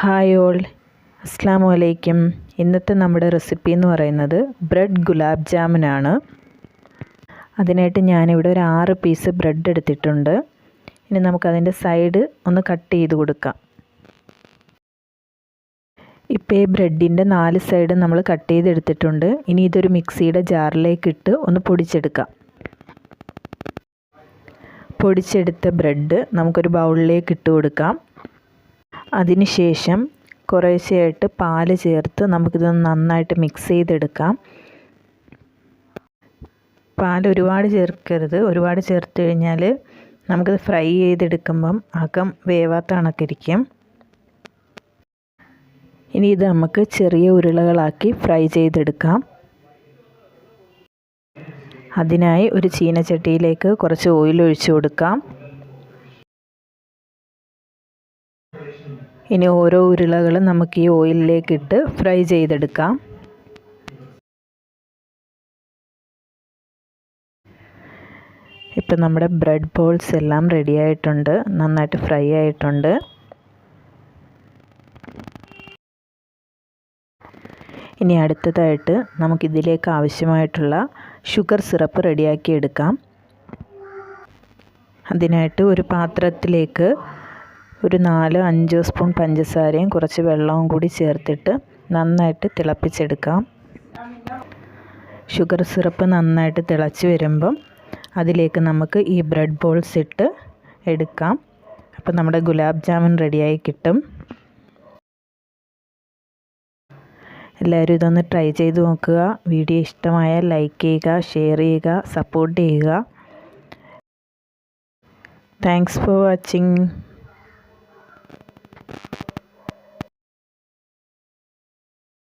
Hi all, അസ്സാം വലൈക്കും. ഇന്നത്തെ നമ്മുടെ റെസിപ്പി എന്ന് പറയുന്നത് ബ്രെഡ് ഗുലാബ് ജാമുനാണ്. അതിനായിട്ട് ഞാനിവിടെ ഒരു 6 പീസ് ബ്രെഡ് എടുത്തിട്ടുണ്ട്. ഇനി നമുക്കതിൻ്റെ സൈഡ് ഒന്ന് കട്ട് ചെയ്ത് കൊടുക്കാം. ഇപ്പോൾ ഈ ബ്രെഡിൻ്റെ 4 സൈഡ് നമ്മൾ കട്ട് ചെയ്തെടുത്തിട്ടുണ്ട്. ഇനി ഇതൊരു മിക്സിയുടെ ജാറിലേക്ക് ഇട്ട് ഒന്ന് പൊടിച്ചെടുക്കാം. പൊടിച്ചെടുത്ത ബ്രെഡ് നമുക്കൊരു ബൗളിലേക്ക് ഇട്ട് കൊടുക്കാം. അതിനുശേഷം കുറേശ്ശെയായിട്ട് പാല് ചേർത്ത് നമുക്കിതൊന്ന് നന്നായിട്ട് മിക്സ് ചെയ്തെടുക്കാം. പാൽ ഒരുപാട് ചേർക്കരുത്. ഒരുപാട് ചേർത്ത് കഴിഞ്ഞാൽ നമുക്കിത് ഫ്രൈ ചെയ്തെടുക്കുമ്പം അകം വേവാത്ത കണക്കിരിക്കും. ഇനി ഇത് നമുക്ക് ചെറിയ ഉരുളകളാക്കി ഫ്രൈ ചെയ്തെടുക്കാം. അതിനായി ഒരു ചീനച്ചട്ടിയിലേക്ക് കുറച്ച് ഓയിൽ ഒഴിച്ചു കൊടുക്കാം. ഇനി ഓരോ ഉരുളകളും നമുക്ക് ഈ ഓയിലിലേക്ക് ഇട്ട് ഫ്രൈ ചെയ്തെടുക്കാം. ഇപ്പം നമ്മുടെ ബ്രെഡ് ബോൾസ് എല്ലാം റെഡി ആയിട്ടുണ്ട്, നന്നായിട്ട് ഫ്രൈ ആയിട്ടുണ്ട്. ഇനി അടുത്തതായിട്ട് നമുക്കിതിലേക്ക് ആവശ്യമായിട്ടുള്ള ഷുഗർ സിറപ്പ് റെഡിയാക്കി എടുക്കാം. അതിനായിട്ട് ഒരു പാത്രത്തിലേക്ക് ഒരു 4-5 സ്പൂൺ പഞ്ചസാരയും കുറച്ച് വെള്ളവും കൂടി ചേർത്തിട്ട് നന്നായിട്ട് തിളപ്പിച്ചെടുക്കാം. ഷുഗർ സിറപ്പ് നന്നായിട്ട് തിളച്ച് വരുമ്പം അതിലേക്ക് നമുക്ക് ഈ ബ്രെഡ് ബോൾസ് ഇട്ട് എടുക്കാം. അപ്പം നമ്മുടെ ഗുലാബ് ജാമുൻ റെഡിയായി കിട്ടും. എല്ലാവരും ഇതൊന്ന് ട്രൈ ചെയ്ത് നോക്കുക. വീഡിയോ ഇഷ്ടമായാൽ ലൈക്ക് ചെയ്യുക, ഷെയർ ചെയ്യുക, സപ്പോർട്ട് ചെയ്യുക. Thanks for watching.